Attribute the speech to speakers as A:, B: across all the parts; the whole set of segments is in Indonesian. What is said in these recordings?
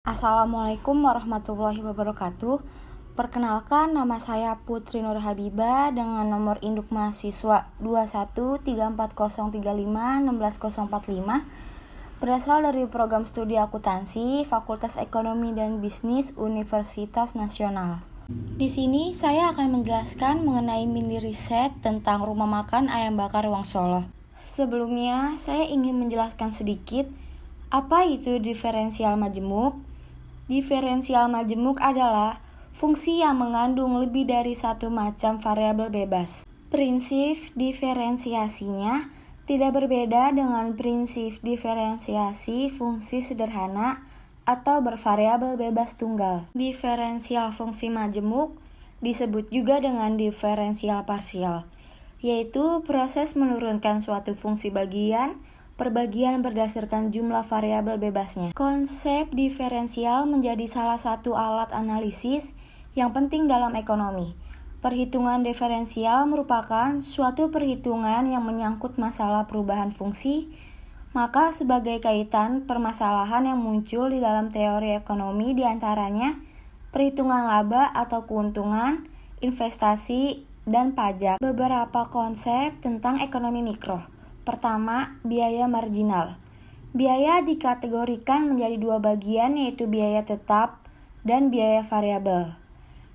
A: Assalamualaikum warahmatullahi wabarakatuh. Perkenalkan, nama saya Putri Nur Habibah dengan nomor induk mahasiswa 21340351645, berasal dari program studi akuntansi Fakultas Ekonomi dan Bisnis Universitas Nasional. Di sini saya akan menjelaskan mengenai mini riset tentang rumah makan ayam bakar Wongsolo. Sebelumnya, saya ingin menjelaskan sedikit apa itu diferensial majemuk. Diferensial majemuk adalah fungsi yang mengandung lebih dari satu macam variabel bebas. Prinsip diferensiasinya tidak berbeda dengan prinsip diferensiasi fungsi sederhana atau bervariabel bebas tunggal. Diferensial fungsi majemuk disebut juga dengan diferensial parsial, yaitu proses menurunkan suatu fungsi bagian perbagian berdasarkan jumlah variabel bebasnya. Konsep diferensial menjadi salah satu alat analisis yang penting dalam ekonomi. Perhitungan diferensial merupakan suatu perhitungan yang menyangkut masalah perubahan fungsi, maka sebagai kaitan permasalahan yang muncul di dalam teori ekonomi diantaranya perhitungan laba atau keuntungan, investasi, dan pajak. Beberapa konsep tentang ekonomi mikro. Pertama, biaya marginal. Biaya dikategorikan menjadi dua bagian, yaitu biaya tetap dan biaya variabel.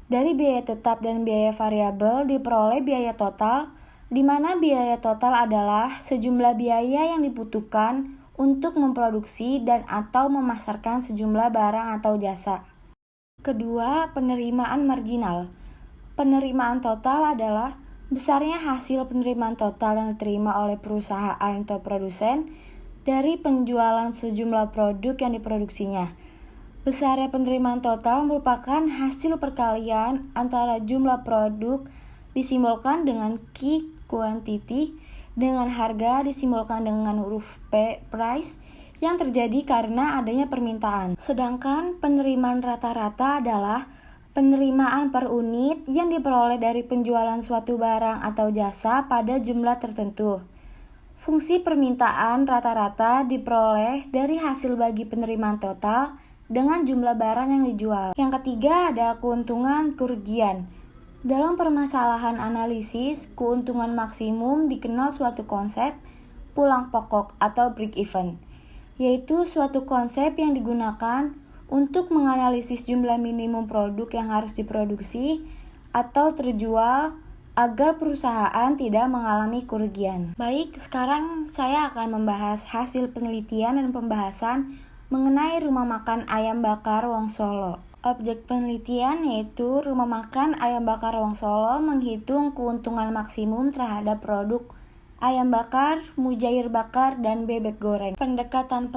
A: Dari biaya tetap dan biaya variabel diperoleh biaya total, di mana biaya total adalah sejumlah biaya yang dibutuhkan untuk memproduksi dan atau memasarkan sejumlah barang atau jasa. Kedua, penerimaan marginal. Penerimaan total adalah besarnya hasil penerimaan total yang diterima oleh perusahaan atau produsen dari penjualan sejumlah produk yang diproduksinya. Besarnya penerimaan total merupakan hasil perkalian antara jumlah produk disimbolkan dengan Q quantity dengan harga disimbolkan dengan huruf P price yang terjadi karena adanya permintaan. Sedangkan penerimaan rata-rata adalah penerimaan per unit yang diperoleh dari penjualan suatu barang atau jasa pada jumlah tertentu. Fungsi permintaan rata-rata diperoleh dari hasil bagi penerimaan total dengan jumlah barang yang dijual. Yang ketiga ada keuntungan kerugian. Dalam permasalahan analisis, keuntungan maksimum dikenal suatu konsep pulang pokok atau break even, yaitu suatu konsep yang digunakan untuk menganalisis jumlah minimum produk yang harus diproduksi atau terjual agar perusahaan tidak mengalami kerugian. Baik, sekarang saya akan membahas hasil penelitian dan pembahasan mengenai rumah makan ayam bakar Wongsolo. Objek penelitian yaitu rumah makan ayam bakar Wongsolo menghitung keuntungan maksimum terhadap produk ayam bakar, mujair bakar, dan bebek goreng. Pendekatan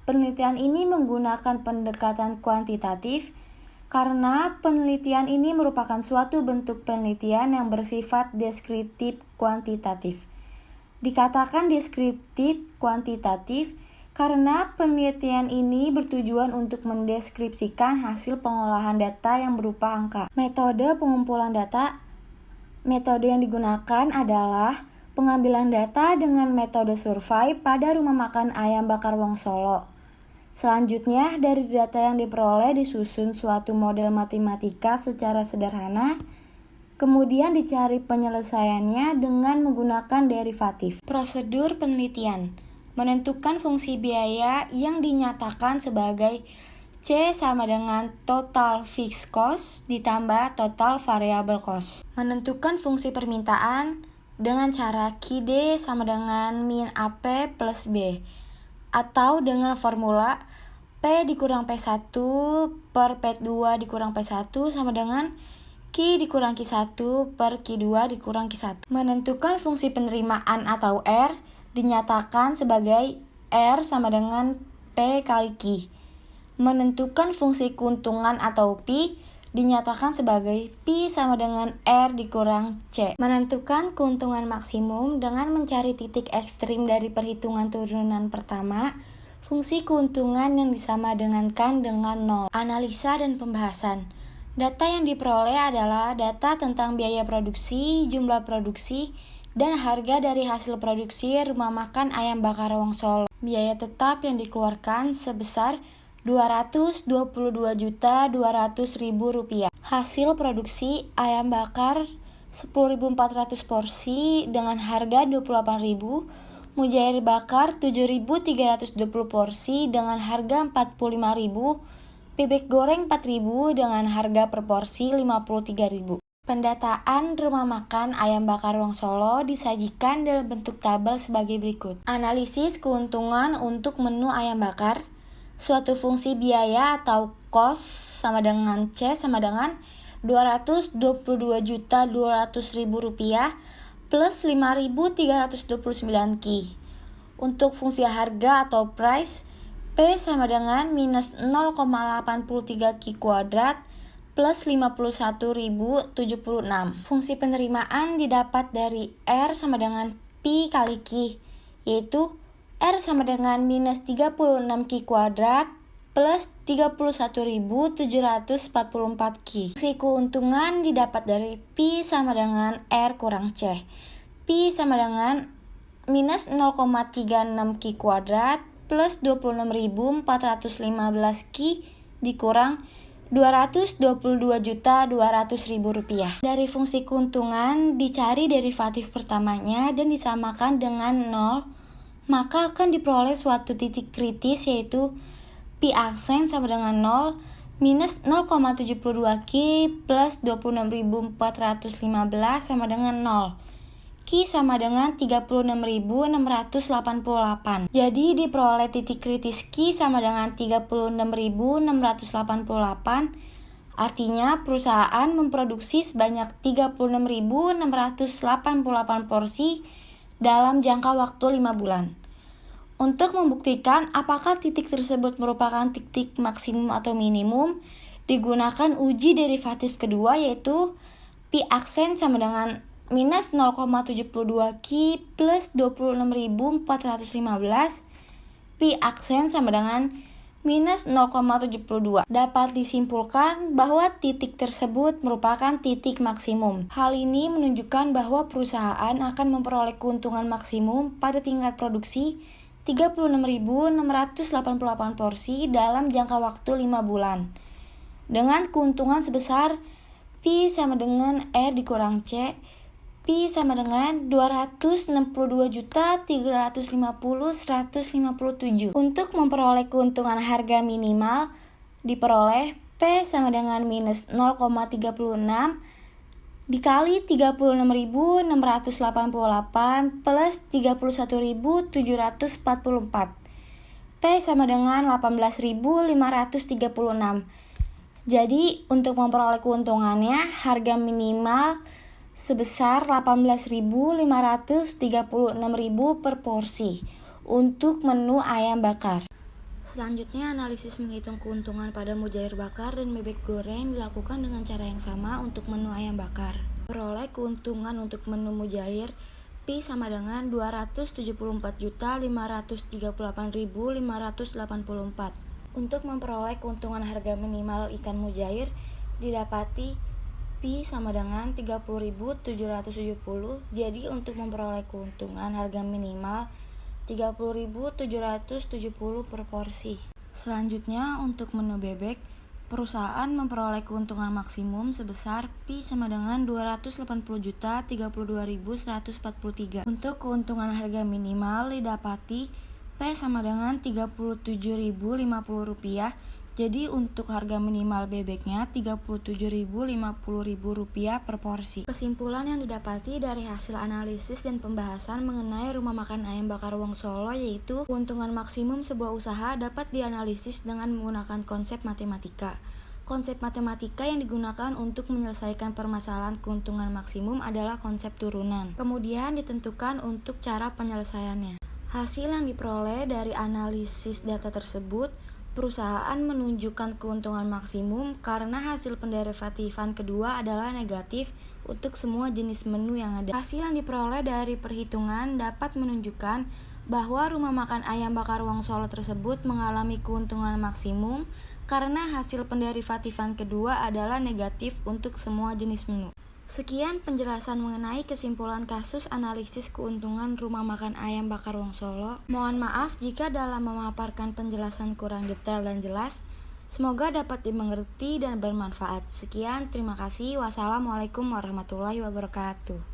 A: Penelitian ini menggunakan pendekatan kuantitatif karena penelitian ini merupakan suatu bentuk penelitian yang bersifat deskriptif kuantitatif. Dikatakan deskriptif kuantitatif karena penelitian ini bertujuan untuk mendeskripsikan hasil pengolahan data yang berupa angka. Metode pengumpulan data. Metode yang digunakan adalah pengambilan data dengan metode survei pada rumah makan ayam bakar Wongsolo. Selanjutnya, dari data yang diperoleh disusun suatu model matematika secara sederhana, kemudian dicari penyelesaiannya dengan menggunakan derivatif. Prosedur penelitian: menentukan fungsi biaya yang dinyatakan sebagai C sama dengan total fixed cost ditambah total variable cost. Menentukan fungsi permintaan dengan cara QD sama dengan min AP plus B, atau dengan formula P dikurang P1 per P2 dikurang P1 sama dengan Q dikurang Q1 per Q2 dikurang Q1. Menentukan fungsi penerimaan atau R dinyatakan sebagai R sama dengan P kali Q. Menentukan fungsi keuntungan atau P dinyatakan sebagai P sama dengan R dikurang C. Menentukan keuntungan maksimum dengan mencari titik ekstrim dari perhitungan turunan pertama, fungsi keuntungan yang disamadengankan dengan 0. Analisa dan pembahasan. Data yang diperoleh adalah data tentang biaya produksi, jumlah produksi, dan harga dari hasil produksi rumah makan ayam bakar Wongsolo. Biaya tetap yang dikeluarkan sebesar Rp222.200.000. Hasil produksi ayam bakar 10.400 porsi dengan harga Rp28.000, mujair bakar 7.320 porsi dengan harga Rp45.000, bebek goreng 4.000 dengan harga per porsi Rp53.000. Pendataan rumah makan ayam bakar Wong Solo disajikan dalam bentuk tabel sebagai berikut. Analisis keuntungan untuk menu ayam bakar. Suatu fungsi biaya atau cost sama dengan C sama dengan Rp222.200.000 plus 5.329 Ki. Untuk fungsi harga atau price, P sama dengan minus 0,83 Ki kuadrat plus 51.076. Fungsi penerimaan didapat dari R sama dengan Pi kali Ki, yaitu R sama dengan minus 36 Ki kuadrat plus 31.744 Ki. Fungsi keuntungan didapat dari Pi sama dengan R kurang C. Pi sama dengan minus 0,36 Ki kuadrat plus 26.415 Ki dikurang Rp222.200.000. Dari fungsi keuntungan dicari derivatif pertamanya dan disamakan dengan 0, maka akan diperoleh suatu titik kritis yaitu Pi aksen sama dengan 0 minus 0,72 Ki plus 26.415 sama dengan 0. Ki sama dengan 36.688. Jadi diperoleh titik kritis Ki sama dengan 36.688. Artinya perusahaan memproduksi sebanyak 36.688 porsi dalam jangka waktu 5 bulan. Untuk membuktikan apakah titik tersebut merupakan titik maksimum atau minimum, digunakan uji derivatif kedua yaitu Pi aksen sama dengan minus 0,72 Ki plus 26.415, Pi aksen sama dengan minus 0,72. Dapat disimpulkan bahwa titik tersebut merupakan titik maksimum. Hal ini menunjukkan bahwa perusahaan akan memperoleh keuntungan maksimum pada tingkat produksi 36.688 porsi dalam jangka waktu 5 bulan. Dengan keuntungan sebesar Pi sama dengan R dikurang C, Pi sama dengan 262.350.157. Untuk memperoleh keuntungan harga minimal diperoleh P sama dengan minus 0,36 dikali 36.688 plus 31.744. P sama dengan 18.536. Jadi untuk memperoleh keuntungannya harga minimal sebesar 18.536.000 per porsi untuk menu ayam bakar. Selanjutnya, analisis menghitung keuntungan pada mujair bakar dan bebek goreng dilakukan dengan cara yang sama untuk menu ayam bakar. Peroleh keuntungan untuk menu mujair Pi sama dengan 274.538.584. Untuk memperoleh keuntungan harga minimal ikan mujair didapati Pi sama dengan 30.770. Jadi untuk memperoleh keuntungan harga minimal 30.770 per porsi. Selanjutnya untuk menu bebek, perusahaan memperoleh keuntungan maksimum sebesar Pi sama dengan 280.032.143. Untuk keuntungan harga minimal didapati P sama dengan Rp37.050. Jadi untuk harga minimal bebeknya Rp37.050 per porsi. Kesimpulan yang didapati dari hasil analisis dan pembahasan mengenai rumah makan ayam bakar Wong Solo yaitu keuntungan maksimum sebuah usaha dapat dianalisis dengan menggunakan konsep matematika. Konsep matematika yang digunakan untuk menyelesaikan permasalahan keuntungan maksimum adalah konsep turunan. Kemudian ditentukan untuk cara penyelesaiannya. Hasil yang diperoleh dari analisis data tersebut, perusahaan menunjukkan keuntungan maksimum karena hasil penderivatifan kedua adalah negatif untuk semua jenis menu yang ada. Hasil yang diperoleh dari perhitungan dapat menunjukkan bahwa rumah makan ayam bakar Wong Solo tersebut mengalami keuntungan maksimum karena hasil penderivatifan kedua adalah negatif untuk semua jenis menu. Sekian penjelasan mengenai kesimpulan kasus analisis keuntungan rumah makan ayam bakar Wong Solo. Mohon maaf jika dalam memaparkan penjelasan kurang detail dan jelas. Semoga dapat dimengerti dan bermanfaat. Sekian, terima kasih. Wassalamualaikum warahmatullahi wabarakatuh.